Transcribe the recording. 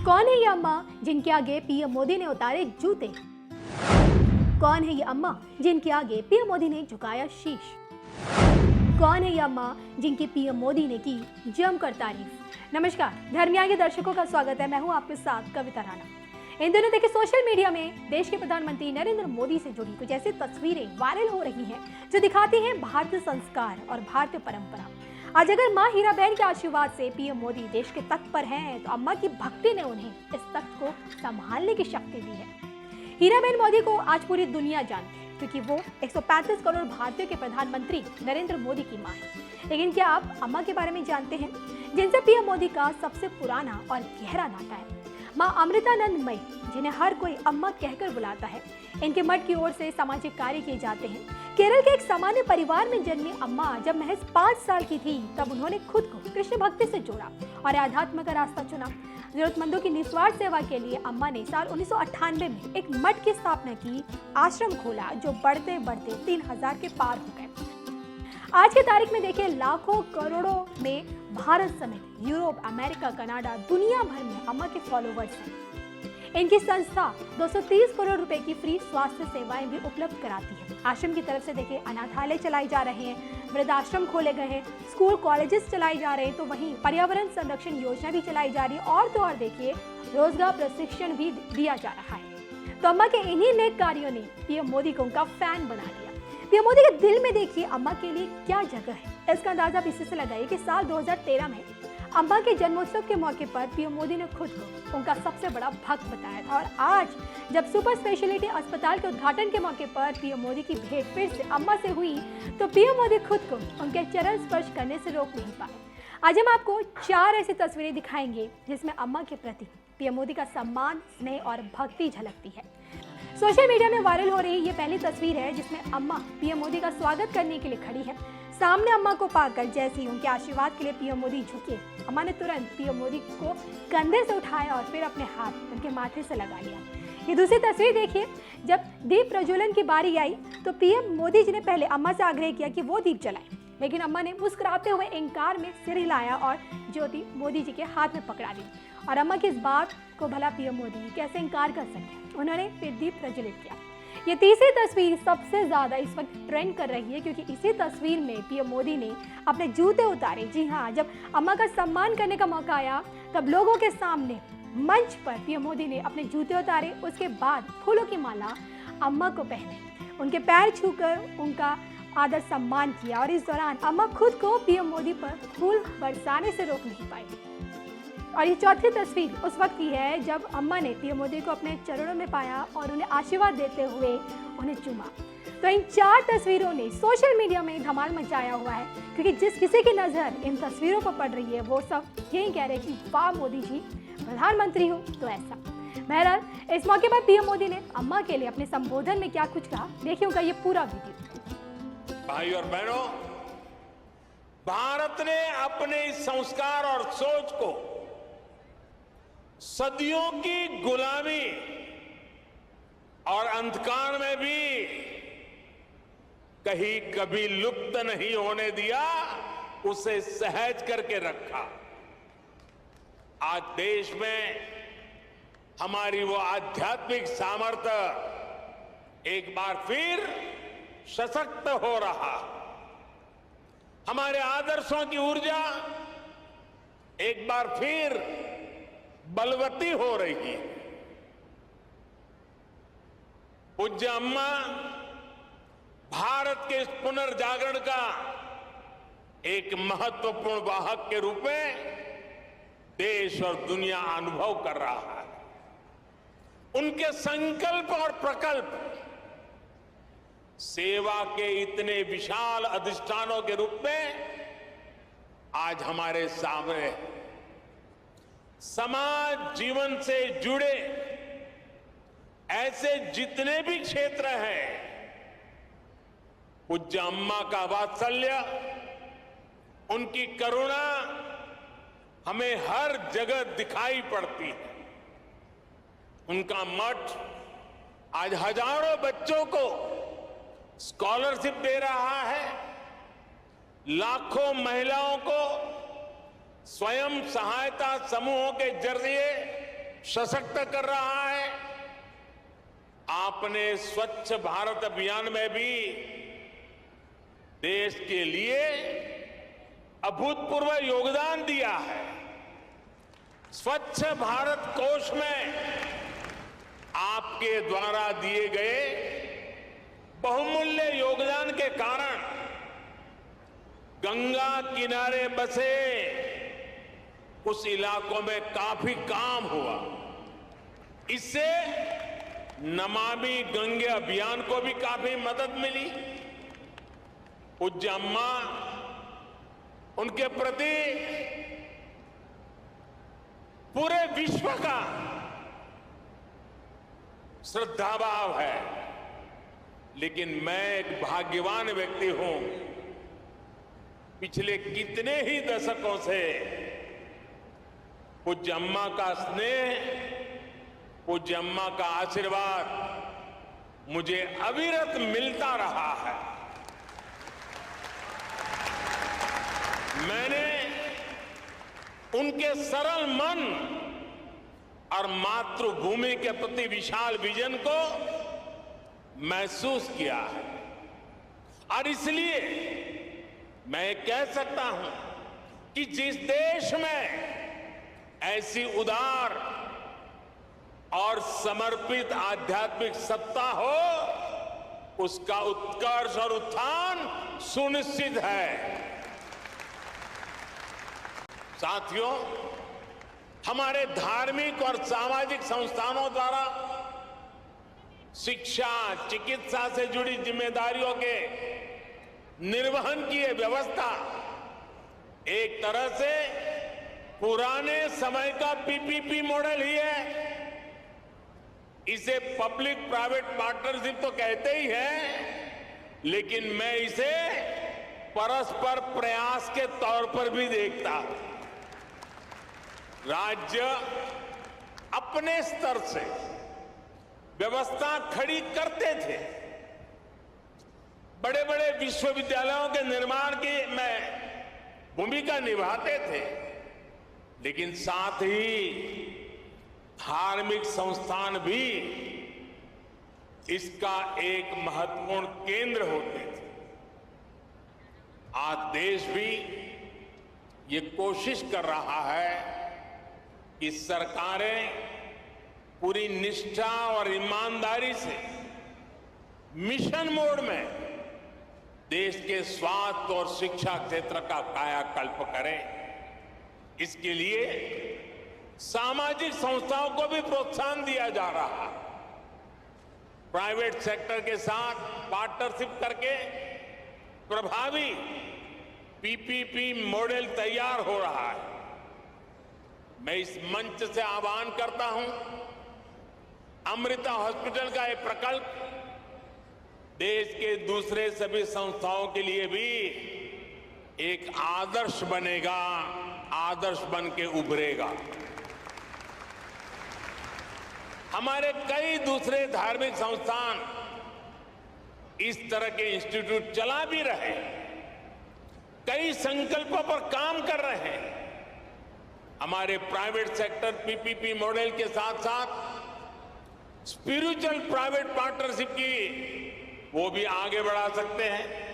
कौन है ये अम्मा जिनके आगे पीएम मोदी ने उतारे जूते? कौन है ये अम्मा जिनके आगे पीएम मोदी ने झुकाया शीश? कौन है ये अम्मा जिनकी पीएम मोदी ने की जमकर तारीफ? नमस्कार, धर्मिया के दर्शकों का स्वागत है। मैं हूं आपके साथ कविता राणा। इन दिनों देखिए सोशल मीडिया में देश के प्रधानमंत्री नरेंद्र मोदी से जुड़ी कुछ ऐसी तस्वीरें वायरल हो रही हैं जो दिखाती हैं भारतीय संस्कार और भारतीय परंपरा। आज अगर माँ हीराबेन के आशीर्वाद से पीएम मोदी देश के तख्त पर हैं, तो अम्मा की भक्ति ने उन्हें इस तख्त को संभालने की शक्ति दी है। हीराबेन मोदी को आज पूरी दुनिया जानती है क्योंकि वो 135 करोड़ भारतीयों के प्रधानमंत्री नरेंद्र मोदी की मां है। लेकिन क्या आप अम्मा के बारे में जानते हैं, जिनसे पीएम मोदी का सबसे पुराना और गहरा नाता है? माँ अमृतानंदमयी, जिन्हें हर कोई अम्मा कहकर बुलाता है। इनके मठ की ओर से सामाजिक कार्य किए जाते हैं। केरल के एक सामान्य परिवार में जन्मी अम्मा जब महज 5 साल की थी, तब उन्होंने खुद को कृष्ण भक्ति से जोड़ा और आध्यात्म का रास्ता चुना। जरूरतमंदों की निस्वार्थ सेवा के लिए अम्मा ने साल 1998 में एक मठ की स्थापना की, आश्रम खोला जो बढ़ते बढ़ते 3000 के पार हो गए। आज की तारीख में देखिए लाखों करोड़ों में भारत समेत यूरोप, अमेरिका, कनाडा, दुनिया भर में अम्मा के फॉलोवर्स हैं। इनकी संस्था 230 करोड़ रुपए की फ्री स्वास्थ्य सेवाएं भी उपलब्ध कराती है। आश्रम की तरफ से देखिए अनाथालय चलाए जा रहे हैं, वृद्धाश्रम खोले गए हैं, स्कूल कॉलेजेस चलाए जा रहे हैं, तो वहीं पर्यावरण संरक्षण योजना भी चलाई जा रही है और तो और देखिए रोजगार प्रशिक्षण भी दिया जा रहा है। तो अम्मा के इन्हीं नेक कार्यों ने पीएम मोदी को उनका फैन बना दिया। पीएम मोदी के दिल में देखिए अम्मा के लिए क्या जगह है, इसका अंदाजा आप इसी से लगाइए कि साल 2013 में अम्मा के जन्मोत्सव के मौके पर पीएम मोदी ने खुद को उनका सबसे बड़ा भक्त बताया था। और आज जब सुपर स्पेशलिटी अस्पताल के उद्घाटन के मौके पर पीएम मोदी की भेंट फिर से अम्मा से हुई, तो पीएम मोदी खुद को उनके चरण स्पर्श करने से रोक नहीं पाए। आज हम आपको 4 ऐसी तस्वीरें दिखाएंगे जिसमें अम्मा के प्रति पीएम मोदी का सम्मान, स्नेह और भक्ति झलकती है। सोशल मीडिया में वायरल हो रही ये पहली तस्वीर है जिसमें अम्मा पीएम मोदी का स्वागत करने के लिए खड़ी है। सामने अम्मा को पाकर जैसे ही उनके आशीर्वाद के लिए पीएम मोदी झुके, अम्मा ने तुरंत पीएम मोदी को कंधे से उठाया और फिर अपने हाथ उनके माथे से लगा लिया। ये दूसरी तस्वीर देखिए, जब दीप प्रज्वलन की बारी आई तो पीएम मोदी जी ने पहले अम्मा से आग्रह किया कि वो दीप जलाएं, लेकिन अम्मा ने मुस्कुराते हुए इंकार में सिर हिलाया और ज्योति मोदी जी के हाथ में पकड़ा दी। और अम्मा की इस बात को भला पीएम मोदी कैसे इंकार कर सकते, उन्होंने फिर दीप प्रज्वलित किया। ये तीसरी तस्वीर सबसे ज्यादा इस वक्त ट्रेंड कर रही है क्योंकि इसी तस्वीर में पीएम मोदी ने अपने जूते उतारे। जी हाँ, जब अम्मा का सम्मान करने का मौका आया तब लोगों के सामने मंच पर पीएम मोदी ने अपने जूते उतारे। उसके बाद फूलों की माला अम्मा को पहने, उनके पैर छूकर उनका आदर सम्मान किया। और इस दौरान अम्मा खुद को पीएम मोदी पर फूल बरसाने से रोक नहीं पाई। और ये चौथी तस्वीर उस वक्त की है जब अम्मा ने पीएम मोदी को अपने चरणों में पाया और उन्हें आशीर्वाद देते हुए उन्हें चूमा। तो इन 4 तस्वीरों ने सोशल मीडिया में धमाल मचाया हुआ है क्योंकि जिस किसी की नज़र इन तस्वीरों पर पड़ रही है वो सब यही कह रहे हैं कि वाह मोदी जी, प्रधानमंत्री हो तो ऐसा। बहरहाल इस मौके पर पीएम मोदी ने अम्मा के लिए अपने संबोधन में क्या कुछ कहा, देखिए उनका ये पूरा वीडियो। भाई और बहनों, भारत ने अपने इस संस्कार और सोच को सदियों की गुलामी और अंधकार में भी कहीं कभी लुप्त नहीं होने दिया, उसे सहज करके रखा। आज देश में हमारी वो आध्यात्मिक सामर्थ्य एक बार फिर सशक्त हो रहा, हमारे आदर्शों की ऊर्जा एक बार फिर बलवती हो रही है। पूज्य अम्मा भारत के इस पुनर्जागरण का एक महत्वपूर्ण वाहक के रूप में देश और दुनिया अनुभव कर रहा है। उनके संकल्प और प्रकल्प सेवा के इतने विशाल अधिष्ठानों के रूप में आज हमारे सामने समाज जीवन से जुड़े ऐसे जितने भी क्षेत्र हैं, पूज्य अम्मा का वात्सल्य, उनकी करुणा हमें हर जगह दिखाई पड़ती है। उनका मठ आज हजारों बच्चों को स्कॉलरशिप दे रहा है, लाखों महिलाओं को स्वयं सहायता समूहों के जरिए सशक्त कर रहा है। आपने स्वच्छ भारत अभियान में भी देश के लिए अभूतपूर्व योगदान दिया है। स्वच्छ भारत कोष में आपके द्वारा दिए गए बहुमूल्य योगदान के कारण गंगा किनारे बसे उस इलाकों में काफी काम हुआ। इससे नमामि गंगे अभियान को भी काफी मदद मिली। पूज्य अम्मा, उनके प्रति पूरे विश्व का श्रद्धाभाव है। लेकिन मैं एक भाग्यवान व्यक्ति हूं। पिछले कितने ही दशकों से पूज्य अम्मा का स्नेह, पूज्य अम्मा का आशीर्वाद मुझे अविरत मिलता रहा है। मैंने उनके सरल मन और मातृभूमि के प्रति विशाल विजन को महसूस किया है। और इसलिए मैं कह सकता हूं कि जिस देश में ऐसी उदार और समर्पित आध्यात्मिक सत्ता हो, उसका उत्कर्ष और उत्थान सुनिश्चित है। साथियों, हमारे धार्मिक और सामाजिक संस्थानों द्वारा शिक्षा, चिकित्सा से जुड़ी जिम्मेदारियों के निर्वहन की यह व्यवस्था एक तरह से पुराने समय का पीपीपी मॉडल ही है। इसे पब्लिक प्राइवेट पार्टनरशिप तो कहते ही हैं, लेकिन मैं इसे परस्पर प्रयास के तौर पर भी देखता हूं। राज्य अपने स्तर से व्यवस्था खड़ी करते थे, बड़े बड़े विश्वविद्यालयों के निर्माण की में भूमिका निभाते थे, लेकिन साथ ही धार्मिक संस्थान भी इसका एक महत्वपूर्ण केंद्र होते थे। आज देश भी ये कोशिश कर रहा है कि सरकारें पूरी निष्ठा और ईमानदारी से मिशन मोड में देश के स्वास्थ्य और शिक्षा क्षेत्र का कायाकल्प करें। इसके लिए सामाजिक संस्थाओं को भी प्रोत्साहन दिया जा रहा है। प्राइवेट सेक्टर के साथ पार्टनरशिप करके प्रभावी पीपीपी मॉडल तैयार हो रहा है। मैं इस मंच से आह्वान करता हूं, अमृता हॉस्पिटल का एक प्रकल्प देश के दूसरे सभी संस्थाओं के लिए भी एक आदर्श बनेगा, आदर्श बन के उभरेगा। हमारे कई दूसरे धार्मिक संस्थान इस तरह के इंस्टीट्यूट चला भी रहे, कई संकल्पों पर काम कर रहे हैं। हमारे प्राइवेट सेक्टर पीपीपी मॉडल के साथ साथ स्पिरिचुअल प्राइवेट पार्टनरशिप की वो भी आगे बढ़ा सकते हैं।